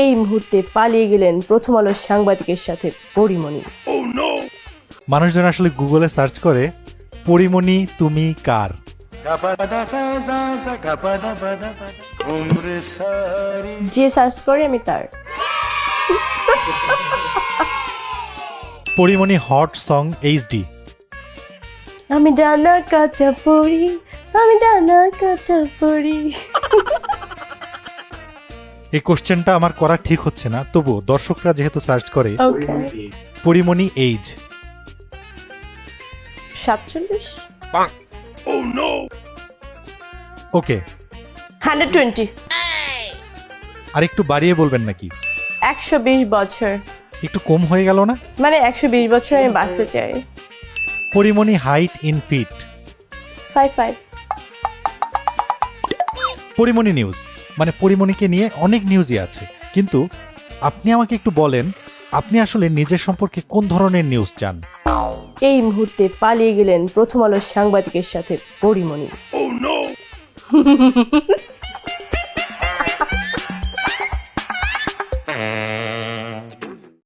এই মুহূর্তে পালিয়ে গেলেন প্রথম আলোর সাংবাদিকের সাথে পরিমণি। মানুষজন আসলে গুগলে সার্চ করে পরিমণি তুমি কার। যে সার্চ করে আমি তার। Pori Moni hot song HD. আমি ডানা কাটা পড়ি, আমি ডানা কাটা পড়ি। এই কোশ্চেনটা আমার করা ঠিক হচ্ছে না, তবু দর্শকরা যেহেতু সার্চ করে ওকে, পরিমণি এইজ 47, ওকে। 120, আর একটু বাড়িয়ে বলবেন নাকি? 120 বছর, একটু কম হয়ে গেল না? মানে 120 বছর আমি বাঁচতে চাই। Porimoni height in feet. 55, Porimoni news, মানে পরিমণিকে নিয়ে অনেক নিউজই আছে, কিন্তু আপনি আমাকে একটু বলেন আপনি আসলে নিজের সম্পর্কে কোন ধরনের নিউজ চান? এই মুহূর্তে পালিয়ে গেলেন প্রথম আলোর সাংবাদিকের সাথে পরিমণি।